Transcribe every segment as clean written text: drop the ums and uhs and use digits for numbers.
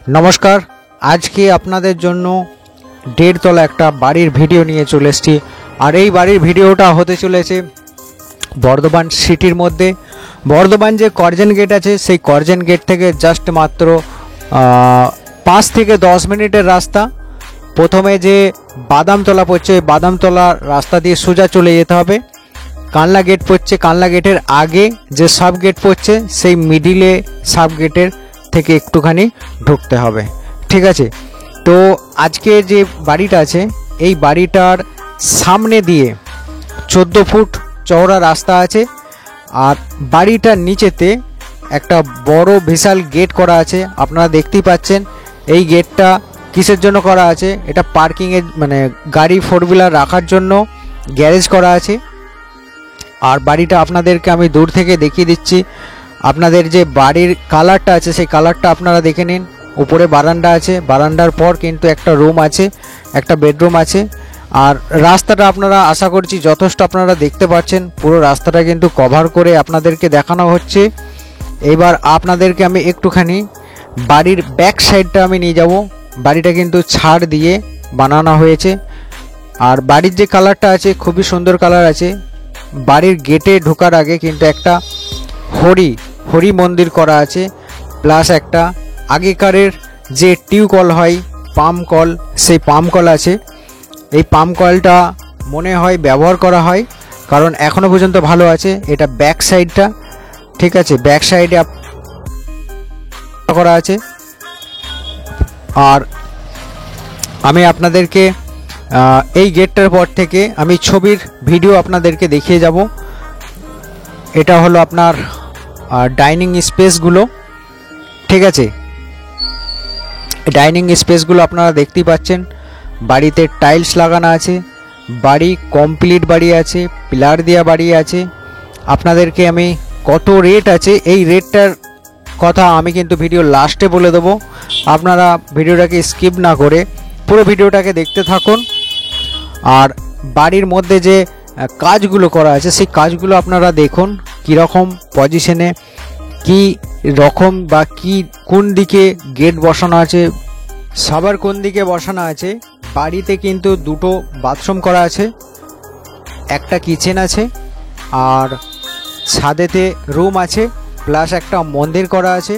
নমস্কার, আজকে আপনাদের জন্য দেড়তলা একটা বাড়ির ভিডিও নিয়ে চলে এসেছি। আর এই বাড়ির ভিডিওটা হতে চলেছে বর্ধমান সিটির মধ্যে। বর্ধমান যে করজেন গেট আছে, সেই করজেন গেট থেকে জাস্ট মাত্র 5 থেকে 10 মিনিটের রাস্তা। প্রথমে যে বাদামতলা পড়ছে, বাদামতলা রাস্তা দিয়ে সোজা চলে যেতে হবে। কানলা গেট পড়ছে, কানলা গেটের আগে যে সাব গেট পড়ছে, সেই মিডিলে সাব গেটের থেকে একটুখানি ঢুকতে হবে। ঠিক আছে, তো আজকে যে বাড়িটা আছে, এই বাড়িটার সামনে দিয়ে 14 ফুট চওড়া রাস্তা আছে। আর বাড়িটার নিচেতে একটা বড় বিশাল গেট করা আছে। আপনারা দেখতেই পাচ্ছেন এই গেটটা কিসের জন্য করা আছে। এটা পার্কিংয়ের মানে গাড়ি 4 হুইলার রাখার জন্য গ্যারেজ করা আছে। আর বাড়িটা আপনাদেরকে আমি দূর থেকে দেখিয়ে দিচ্ছি। আপনাদের যে বাড়ির কালারটা আছে, সেই কালারটা আপনারা দেখে নিন। উপরে বারান্দা আছে, বারান্দার পর কিন্তু একটা রুম আছে, একটা বেডরুম আছে। আর রাস্তাটা আপনারা আশা করছি যথেষ্ট আপনারা দেখতে পাচ্ছেন। পুরো রাস্তাটা কিন্তু কভার করে আপনাদেরকে দেখানো হচ্ছে। এবার আপনাদেরকে আমি একটুখানি বাড়ির ব্যাক সাইডটা আমি নিয়ে যাব। বাড়িটা কিন্তু ছাড় দিয়ে বানানো হয়েছে। আর বাড়ির যে কালারটা আছে, খুবই সুন্দর কালার আছে। বাড়ির গেটে ঢোকার আগে কিন্তু একটা হরি মন্দির করা আছে, প্লাস একটা আগেকারের যে টিউবকল হয়, পাম্প কল, সেই পাম্প কল আছে। এই পাম্প কলটা মনে হয় ব্যবহার করা হয়, কারণ এখনো পর্যন্ত ভালো আছে। এটা ব্যাক সাইডটা, ঠিক আছে, ব্যাক সাইডে করা আছে। আর আমি আপনাদেরকে এই গেটটার পর থেকে আমি ছবির ভিডিও আপনাদেরকে দেখিয়ে যাব। এটা হলো আপনার ডাইনিং স্পেসগুলো, ঠিক আছে। ডাইনিং স্পেসগুলো আপনারা দেখতেই পাচ্ছেন। বাড়িতে টাইলস লাগানো আছে, বাড়ি কমপ্লিট বাড়ি আছে, পিলার দেওয়া বাড়ি আছে। আপনাদেরকে আমি কত রেট আছে, এই রেটটার কথা আমি কিন্তু ভিডিও লাস্টে বলে দেবো। আপনারা ভিডিওটাকে স্কিপ না করে পুরো ভিডিওটাকে দেখতে থাকুন। আর বাড়ির মধ্যে যে কাজগুলো করা আছে, সেই কাজগুলো আপনারা দেখুন কীরকম পজিশনে, কি রকম বা কি কোন দিকে গেট বসানো আছে, সবার কোন দিকে বসানো আছে। বাড়িতে কিন্তু 2টো বাথরুম করা আছে, একটা কিচেন আছে, আর ছাদেতে রুম আছে, প্লাস একটা মন্দির করা আছে।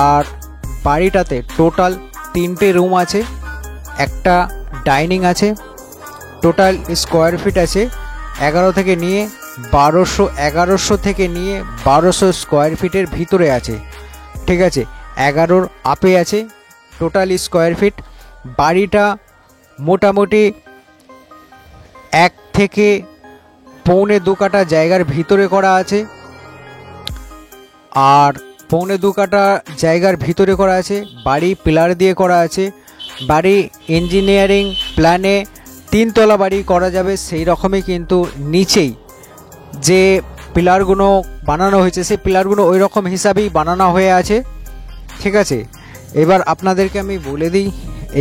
আর বাড়িটাতে টোটাল 3টে রুম আছে, একটা ডাইনিং আছে। টোটাল স্কোয়ার ফিট আছে 11 থেকে নিয়ে 1200 থেকে নিয়ে 1200 স্কোয়ার ফিটের ভিতরে আছে, ঠিক আছে। 11-র আপে আছে টোটাল স্কোয়ার ফিট। বাড়িটা মোটামুটি 1 থেকে 1.25 কাঠা জায়গার ভিতরে করা আছে। আর 1.25 কাঠা জায়গার ভিতরে করা আছে। বাড়ি পিলার দিয়ে করা আছে। বাড়ি ইঞ্জিনিয়ারিং প্ল্যানে 3 তলা বাড়ি করা যাবে, সেই রকমই কিন্তু নিচেই যে পিলারগুলো বানানো হয়েছে, সেই পিলারগুলো ওই রকম হিসাবেই বানানো হয়ে আছে, ঠিক আছে। এবার আপনাদেরকে আমি বলে দিই,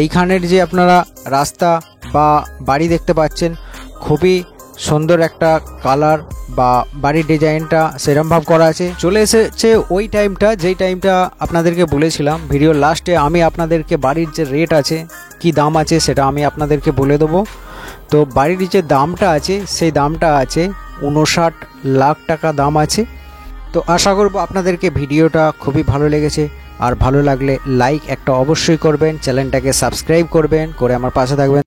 এইখানের যে আপনারা রাস্তা বা বাড়ি দেখতে পাচ্ছেন, খুবই সুন্দর একটা কালার বা বাড়ির ডিজাইনটা সেরমভাব করা আছে। চলে এসেছে ওই টাইমটা, যেই টাইমটা আপনাদেরকে বলেছিলাম ভিডিওর লাস্টে। আমি আপনাদেরকে বাড়ির যে রেট আছে, কি দাম আছে, সেটা আমি আপনাদেরকে বলে দেবো। তো বাড়ির যে দামটা আছে, সেই দামটা আছে 59 লাখ টাকা দাম আছে। তো আশা করব আপনাদেরকে ভিডিওটা খুবই ভালো লেগেছে। আর ভালো লাগলে লাইক একটা অবশ্যই করবেন, চ্যানেলটাকে সাবস্ক্রাইব করবেন, করে আমার পাশে থাকবেন।